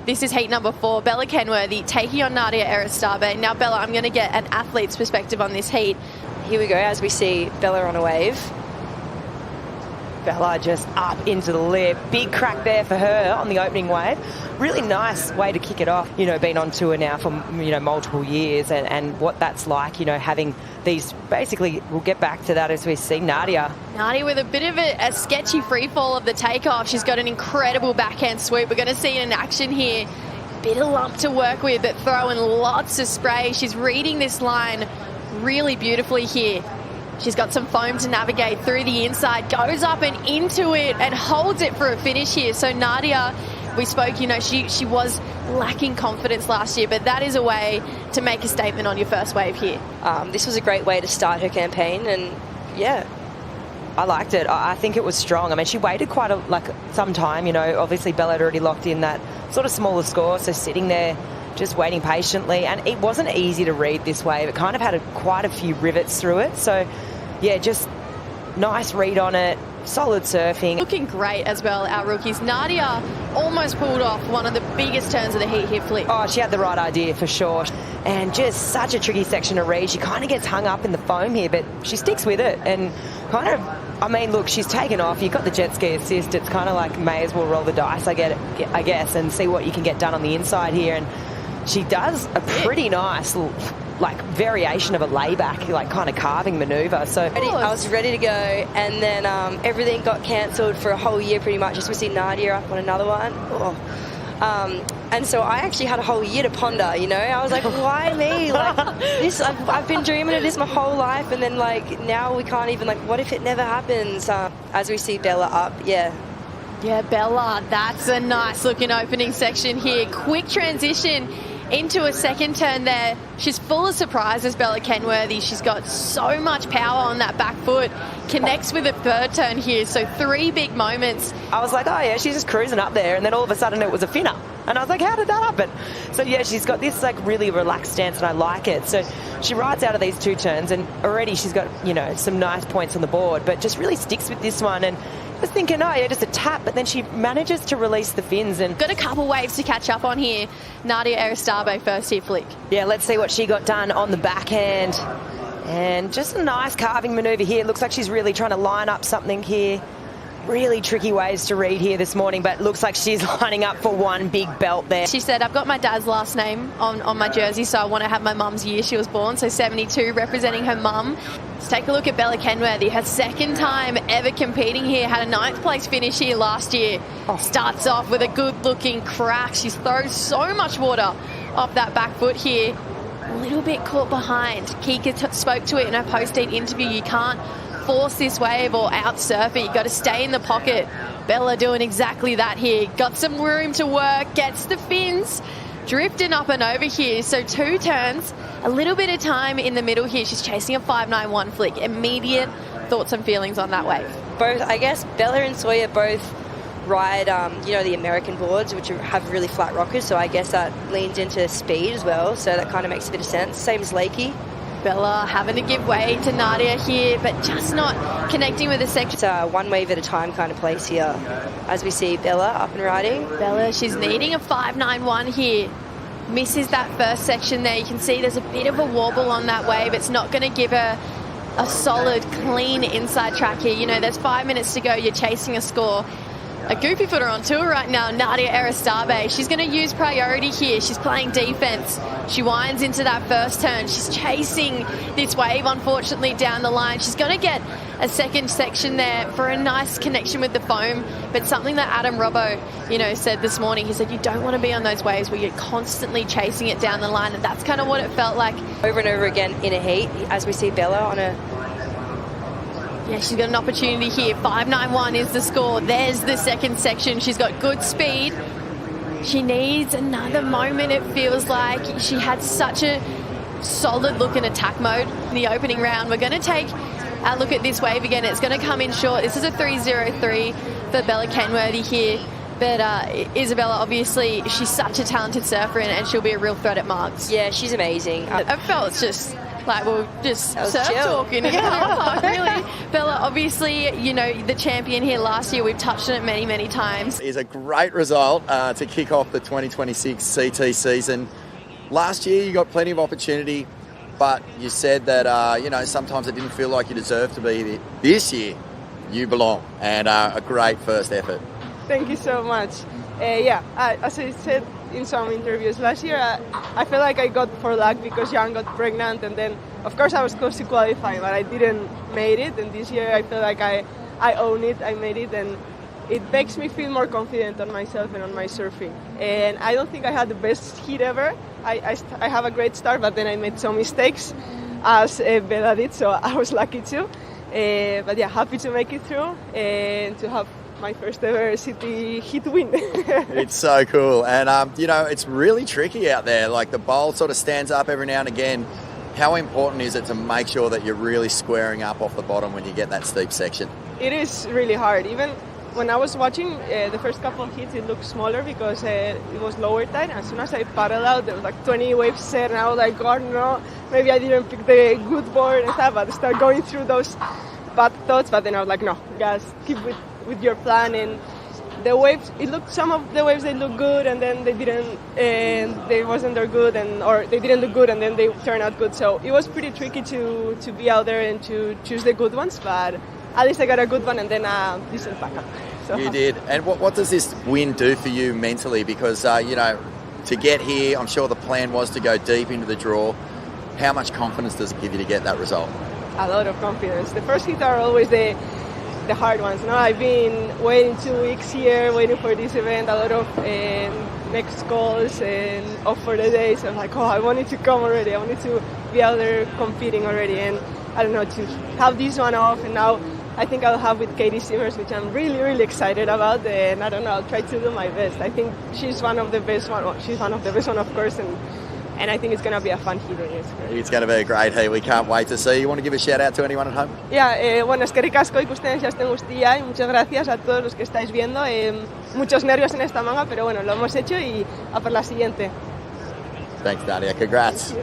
This is heat number 4. B.Kenworthy taking on Nadia Erostarbe. Now, Bella, I'm going to get an athlete's perspective on this heat. Here we go, as we see Bella on a wave. Bella just up into the lip. Big crack there for her on the opening wave. Really nice way to kick it off. You know, been on tour now for, multiple years and what that's like, having these, basically, we'll get back to that as we see Nadia. Nadia with a bit of a sketchy free fall of the takeoff. She's got an incredible backhand swoop. We're going to see it in action here. Bit of lump to work with, but throwing lots of spray. She's reading this line really beautifully here. She's got some foam to navigate through the inside, goes up and into it and holds it for a finish here. So Nadia, we spoke, she was lacking confidence last year, but that is a way to make a statement on your first wave here. This was a great way to start her campaign, and yeah. I liked it. I think it was strong. I mean, she waited quite some time, obviously Bella had already locked in that sort of smaller score, so sitting there just waiting patiently, and it wasn't easy to read this wave. It kind of had quite a few rivets through it, so yeah, just nice read on it, solid surfing. Looking great as well, our rookies. Nadia almost pulled off one of the biggest turns of the heat here, Flick. Oh, she had the right idea for sure, and just such a tricky section to read. She kind of gets hung up in the foam here, but she sticks with it, and kind of, I mean, look, she's taken off. You've got the jet ski assist. It's kind of like may as well roll the dice, I guess, and see what you can get done on the inside here. And she does a pretty nice, variation of a layback, kind of carving manoeuvre. So I was ready to go, and then everything got cancelled for a whole year pretty much. Just to see Nadia up on another one. And so I actually had a whole year to ponder, I was like, why me? I've been dreaming of this my whole life, and then now we can't even, what if it never happens? As we see Bella up, yeah. Yeah, Bella, that's a nice looking opening section here. Quick transition into a second turn there. She's full of surprises, B.Kenworthy. She's got so much power on that back foot. Connects with a third turn here, so 3 big moments. I was like, oh yeah, she's just cruising up there, and then all of a sudden it was a finner. And I was like, how did that happen? So yeah, she's got this really relaxed stance, and I like it. So she rides out of these 2 turns, and already she's got, some nice points on the board, but just really sticks with this one. And I was thinking, oh yeah, just a tap, but then she manages to release the fins. And got a couple waves to catch up on here. Nadia Erostarbe first here, Flick. Yeah, let's see what she got done on the backhand. And just a nice carving manoeuvre here. Looks like she's really trying to line up something here. Really tricky waves to read here this morning, but looks like she's lining up for one big belt there. She said, I've got my dad's last name on my jersey, so I want to have my mum's year she was born, so 72, representing her mum. Let's take a look at B.Kenworthy. Her second time ever competing here, had a 9th place finish here last year. Starts off with a good-looking crack. She's thrown so much water off that back foot here. A little bit caught behind. Kika spoke to it in her post-heat interview. You can't force this wave or out surf it. You've got to stay in the pocket. Bella doing exactly that here. Got some room to work, gets the fins, drifting up and over here. So 2 turns, a little bit of time in the middle here. She's chasing a 5.91 Flick. Immediate thoughts and feelings on that wave. Both, I guess, Bella and Sawyer both ride, the American boards, which have really flat rockers, so I guess that leans into speed as well, so that kind of makes a bit of sense. Same as Lakey. Bella having to give way to Nadia here, but just not connecting with the section. It's a 1 wave at a time kind of place here, as we see Bella up and riding. Bella, she's needing a 5.91 here. Misses that first section there. You can see there's a bit of a wobble on that wave. It's not going to give her a solid, clean inside track here. There's 5 minutes to go. You're chasing a score. A goofy footer on tour right now, Nadia Erostarbe. She's going to use priority here. She's playing defense. She winds into that first turn. She's chasing this wave, unfortunately, down the line. She's going to get a second section there for a nice connection with the foam. But something that Adam Robbo, said this morning, he said, you don't want to be on those waves where you're constantly chasing it down the line. And that's kind of what it felt like. Over and over again in a heat, as we see Bella on a... Yeah, she's got an opportunity here. 5.91 is the score. There's the second section. She's got good speed. She needs another moment, it feels like. She had such a solid look in attack mode in the opening round. We're going to take a look at this wave again. It's going to come in short. This is a 3.03 for B.Kenworthy here. But Isabella, obviously, she's such a talented surfer, and she'll be a real threat at marks. Yeah, she's amazing. I felt just Like, we're just That was surf chill. talking in the car park, really. Bella, obviously, you know, the champion here last year, we've touched on it many, many times. Is a great result to kick off the 2026 CT season. Last year, you got plenty of opportunity, but you said that, you know, sometimes it didn't feel like you deserved to be there. This year, you belong, and a great first effort. Thank you so much. As I said in some interviews last year, I feel like I got for luck because Jan got pregnant, and then of course I was close to qualifying, but I didn't made it. And this year I feel like I own it, I made it, and it makes me feel more confident on myself and on my surfing. And I don't think I had the best heat ever. I have a great start, but then I made some mistakes, as Bella did, so I was lucky too. But yeah, happy to make it through and to have my first ever city heat win. It's so cool. And, you know, it's really tricky out there. Like, the bowl sort of stands up every now and again. How important is it to make sure that you're really squaring up off the bottom when you get that steep section? It is really hard. Even when I was watching the first couple of hits, it looked smaller because it was lower tide. As soon as I paddled out, there was like 20 waves set, and I was like, God, no, maybe I didn't pick the good board and stuff. But I started going through those bad thoughts. But then I was like, no, guys, keep with your plan. And the waves, some of the waves, they look good, and then they didn't, and they wasn't that good, or they didn't look good, and then they turned out good. So it was pretty tricky to be out there and to choose the good ones, but at least I got a good one and then a decent backup. So You did. And what does this win do for you mentally? Because, you know, to get here, I'm sure the plan was to go deep into the draw. How much confidence does it give you to get that result? A lot of confidence. The first hits are always the hard ones. No, I've been waiting 2 weeks here, waiting for this event, a lot of next calls and off for the day. So I'm like, I wanted to come already. I wanted to be out there competing already. And I don't know, to have this one off, and now I think I'll have with Katie Simmers, which I'm really, really excited about. And I don't know, I'll try to do my best. I think she's one of the best one. Well, she's one of the best one, of course. And I think it's going to be a fun heat. It's going to be a great heat. We can't wait to see. You want to give a shout out to anyone at home? Bueno, eskerrik asko ikusten estén guztia, y muchas gracias a todos los que estáis viendo. Muchos nervios en esta manga, pero bueno, lo hemos hecho y a por la siguiente. Thanks, Nadia. Congrats.